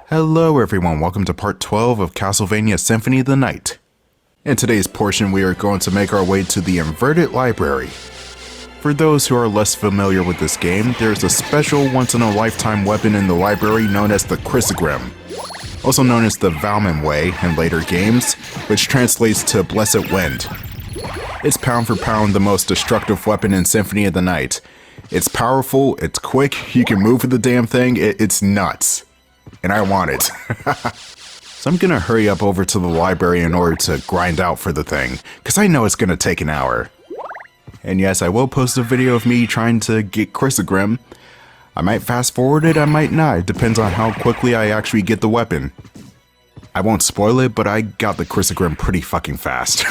Hello everyone, welcome to part 12 of Castlevania Symphony of the Night. In today's portion we are going to make our way to the Inverted Library. For those who are less familiar with this game, there's a special once-in-a-lifetime weapon in the library known as the Chrysogrim, also known as the Valmon Way in later games, which translates to Blessed Wind. It's pound for pound the most destructive weapon in Symphony of the Night. It's powerful, it's quick, you can move with the damn thing, it's nuts. And I want it. So I'm gonna hurry up over to the library in order to grind out for the thing, because I know it's gonna take an hour. And yes, I will post a video of me trying to get Chrysogrim. I might fast forward it, I might not. It depends on how quickly I actually get the weapon. I won't spoil it, but I got the Chrysogrim pretty fucking fast.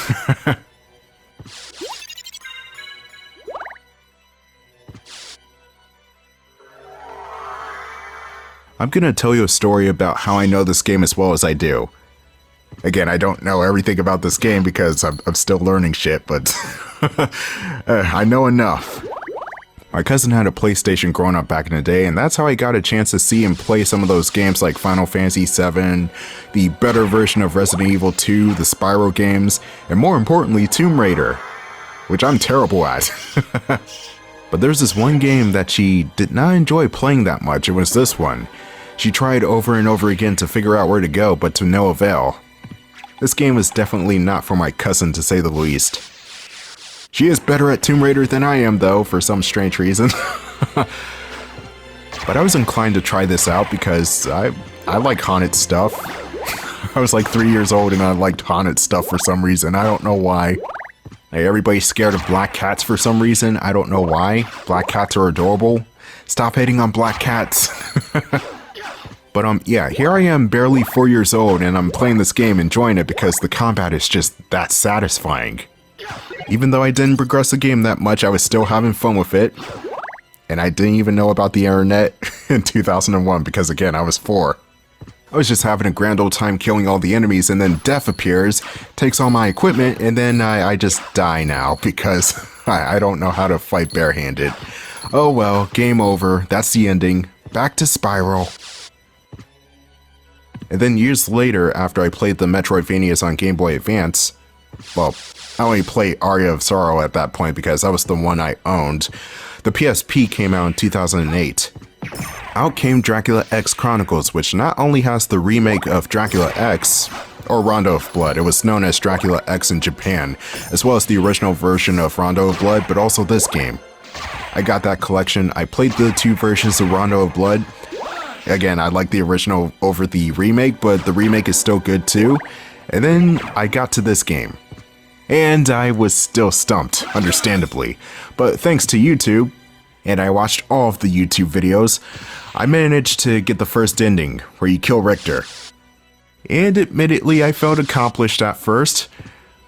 I'm gonna tell you a story about how I know this game as well as I do. Again, I don't know everything about this game because I'm still learning shit, but I know enough. My cousin had a PlayStation growing up back in the day, and that's how I got a chance to see and play some of those games like Final Fantasy VII, the better version of Resident Evil 2, the Spyro games, and more importantly, Tomb Raider, which I'm terrible at. But there's this one game that she did not enjoy playing that much. It was this one. She tried over and over again to figure out where to go, but to no avail. This game is definitely not for my cousin, to say the least. She is better at Tomb Raider than I am, though, for some strange reason. But I was inclined to try this out because I like haunted stuff. I was like 3 years old and I liked haunted stuff for some reason. I don't know why. Like, everybody's scared of black cats for some reason. I don't know why. Black cats are adorable. Stop hating on black cats. But yeah, here I am barely 4 years old and I'm playing this game, enjoying it because the combat is just that satisfying. Even though I didn't progress the game that much, I was still having fun with it. And I didn't even know about the internet in 2001 because again, I was 4. I was just having a grand old time killing all the enemies, and then death appears, takes all my equipment, and then I just die now because I don't know how to fight barehanded. Oh well, game over, that's the ending. Back to Spiral. And then years later, after I played the Metroidvanias on Game Boy Advance, well, I only played Aria of Sorrow at that point because that was the one I owned. The PSP came out in 2008. Out came Dracula X Chronicles, which not only has the remake of Dracula X, or Rondo of Blood, it was known as Dracula X in Japan, as well as the original version of Rondo of Blood, but also this game. I got that collection, I played the 2 versions of Rondo of Blood. Again, I like the original over the remake, but the remake is still good too. And then I got to this game. And I was still stumped, understandably. But thanks to YouTube, and I watched all of the YouTube videos, I managed to get the first ending, where you kill Richter. And admittedly, I felt accomplished at first,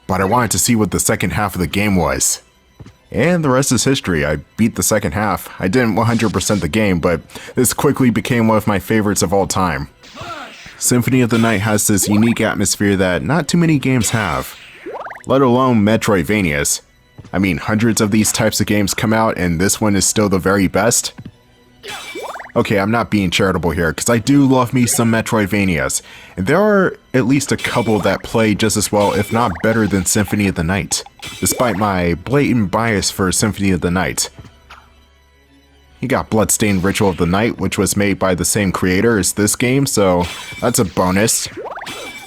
but I wanted to see what the second half of the game was. And the rest is history. I beat the second half. I didn't 100% the game, but this quickly became one of my favorites of all time. Symphony of the Night has this unique atmosphere that not too many games have, let alone Metroidvanias. I mean, hundreds of these types of games come out, and this one is still the very best. Okay, I'm not being charitable here, because I do love me some Metroidvanias, and there are at least a couple that play just as well, if not better than Symphony of the Night, despite my blatant bias for Symphony of the Night. You got Bloodstained Ritual of the Night, which was made by the same creator as this game, so that's a bonus.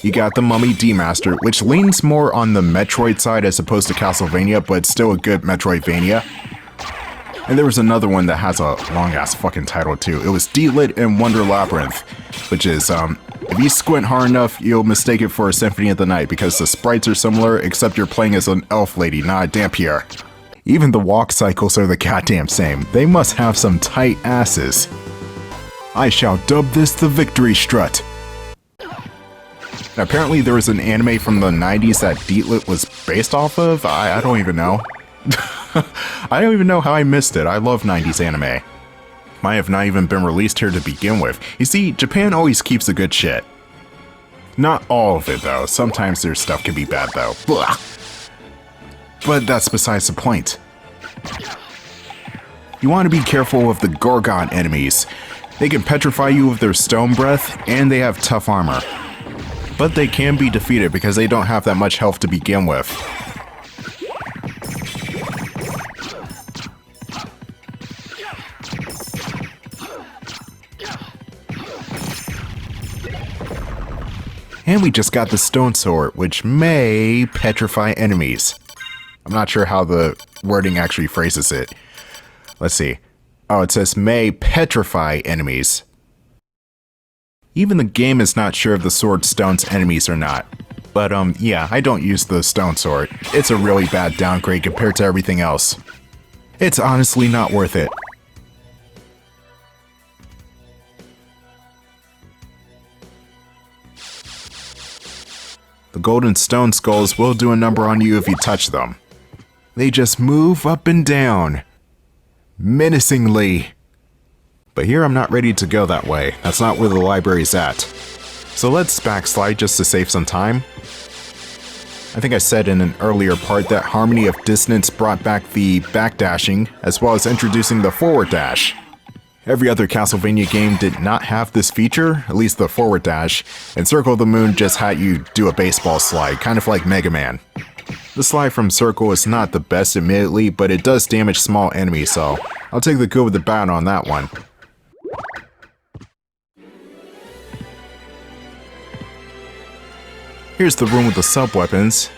You got the Mummy Demastered, which leans more on the Metroid side as opposed to Castlevania, but still a good Metroidvania. And there was another one that has a long-ass fucking title too. It was D-Lit and Wonder Labyrinth, which is, if you squint hard enough, you'll mistake it for a Symphony of the Night because the sprites are similar, except you're playing as an elf lady, not a Dampier. Even the walk cycles are the goddamn same. They must have some tight asses. I shall dub this the Victory Strut. Apparently there was an anime from the 90s that D-Lit was based off of. I don't even know. I don't even know how I missed it. I love 90s anime. Might have not even been released here to begin with. You see, Japan always keeps the good shit. Not all of it though. Sometimes their stuff can be bad though. Blah. But that's besides the point. You want to be careful of the Gorgon enemies. They can petrify you with their stone breath, and they have tough armor. But they can be defeated because they don't have that much health to begin with. And we just got the stone sword, which may petrify enemies. I'm not sure how the wording actually phrases it. Let's see. Oh, it says may petrify enemies. Even the game is not sure if the sword stones enemies or not. But yeah, I don't use the stone sword. It's a really bad downgrade compared to everything else. It's honestly not worth it. The golden stone skulls will do a number on you if you touch them. They just move up and down. Menacingly. But here I'm not ready to go that way. That's not where the library's at. So let's backslide just to save some time. I think I said in an earlier part that Harmony of Dissonance brought back the backdashing, as well as introducing the forward dash. Every other Castlevania game did not have this feature, at least the forward dash, and Circle of the Moon just had you do a baseball slide, kind of like Mega Man. The slide from Circle is not the best admittedly, but it does damage small enemies, so I'll take the good with the bad on that one. Here's the room with the sub-weapons.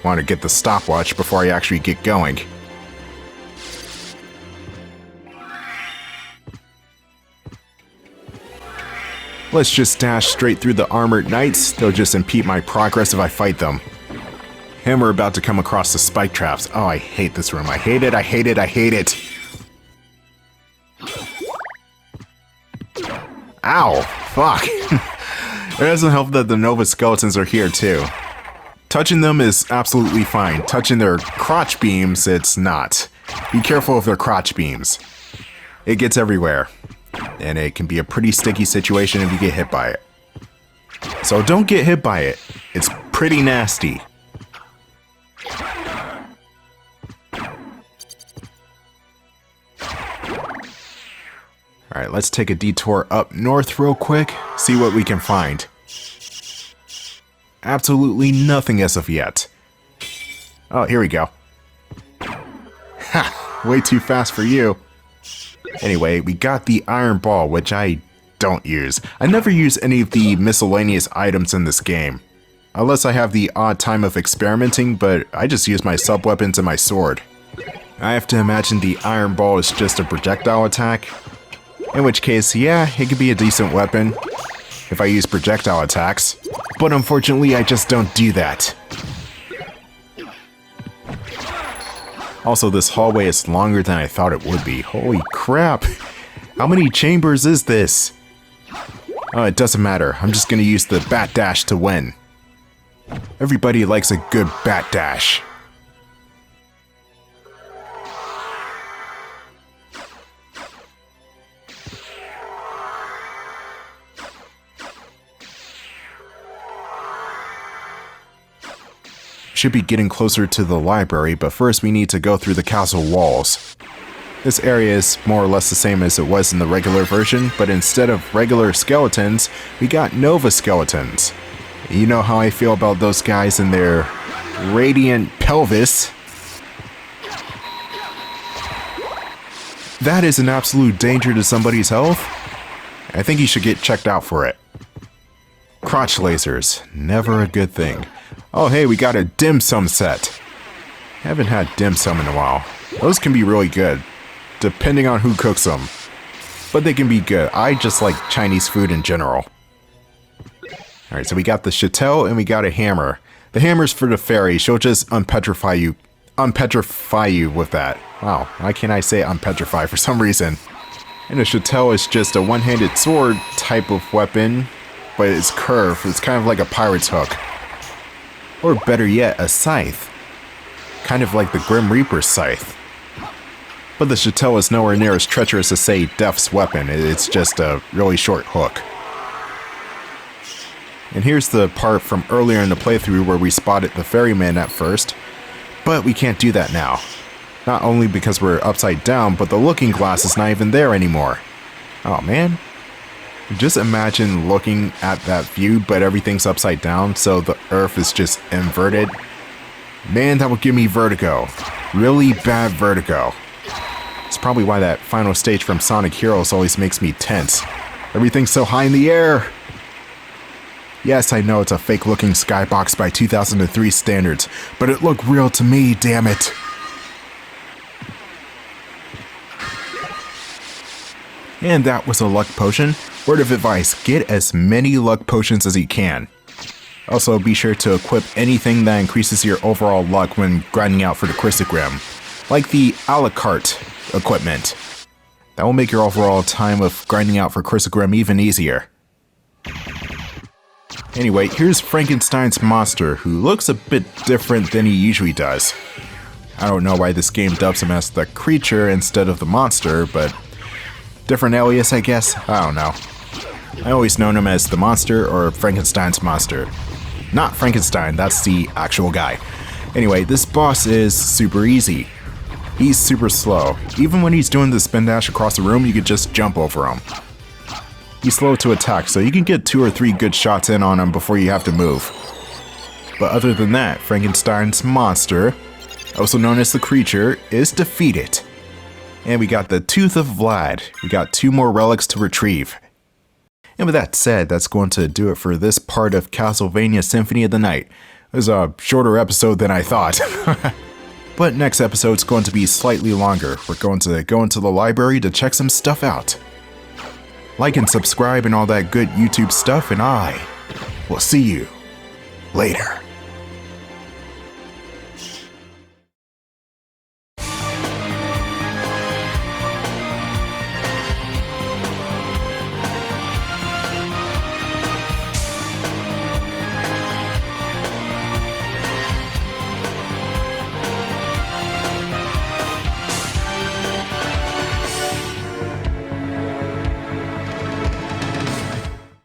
Want to get the stopwatch before I actually get going. Let's just dash straight through the armored knights. They'll just impede my progress if I fight them. And we're about to come across the spike traps. Oh, I hate this room. I hate it, I hate it, I hate it. Ow! Fuck! It doesn't help that the Nova Skeletons are here too. Touching them is absolutely fine. Touching their crotch beams, it's not. Be careful of their crotch beams. It gets everywhere. And it can be a pretty sticky situation if you get hit by it. So don't get hit by it. It's pretty nasty. Alright, let's take a detour up north real quick, see what we can find. Absolutely nothing as of yet. Oh, here we go. Ha! Way too fast for you. Anyway, we got the iron ball, which I don't use. I never use any of the miscellaneous items in this game. Unless I have the odd time of experimenting, but I just use my sub-weapons and my sword. I have to imagine the iron ball is just a projectile attack. In which case, yeah, it could be a decent weapon if I use projectile attacks. But unfortunately, I just don't do that. Also, this hallway is longer than I thought it would be. Holy crap! How many chambers is this? Oh, it doesn't matter. I'm just gonna use the bat dash to win. Everybody likes a good bat dash. Should be getting closer to the library, but first we need to go through the castle walls. This area is more or less the same as it was in the regular version, but instead of regular skeletons, we got Nova Skeletons. You know how I feel about those guys and their radiant pelvis. That is an absolute danger to somebody's health. I think you should get checked out for it. Crotch lasers, never a good thing. Oh hey, we got a dim sum set. Haven't had dim sum in a while. Those can be really good, depending on who cooks them. But they can be good. I just like Chinese food in general. Alright, so we got the chatelle and we got a hammer. The hammer's for the fairy. She'll just unpetrify you with that. Wow, why can't I say unpetrify for some reason? And the chatelle is just a one-handed sword type of weapon, but it's curved. It's kind of like a pirate's hook. Or better yet, a scythe. Kind of like the Grim Reaper's scythe. But the chatelle is nowhere near as treacherous as, say, Death's weapon. It's just a really short hook. And here's the part from earlier in the playthrough where we spotted the ferryman at first. But we can't do that now. Not only because we're upside down, but the looking glass is not even there anymore. Oh man. Just imagine looking at that view, but everything's upside down, so the earth is just inverted. Man, that would give me vertigo. Really bad vertigo. It's probably why that final stage from Sonic Heroes always makes me tense. Everything's so high in the air. Yes, I know it's a fake-looking skybox by 2003 standards, but it looked real to me, damn it. And that was a luck potion. Word of advice, get as many luck potions as you can. Also, be sure to equip anything that increases your overall luck when grinding out for the Chrysogram, like the a la carte equipment. That will make your overall time of grinding out for Chrysogram even easier. Anyway, here's Frankenstein's monster, who looks a bit different than he usually does. I don't know why this game dubs him as the creature instead of the monster, but different alias, I guess? I don't know. I always known him as the monster or Frankenstein's monster. Not Frankenstein, that's the actual guy. Anyway, this boss is super easy. He's super slow. Even when he's doing the spin dash across the room, you could just jump over him. He's slow to attack, so you can get 2 or 3 good shots in on him before you have to move. But other than that, Frankenstein's monster, also known as the creature, is defeated. And we got the Tooth of Vlad. We got 2 more relics to retrieve. And with that said, that's going to do it for this part of Castlevania Symphony of the Night. It was a shorter episode than I thought. But next episode's going to be slightly longer. We're going to go into the library to check some stuff out. Like and subscribe and all that good YouTube stuff, and I will see you later.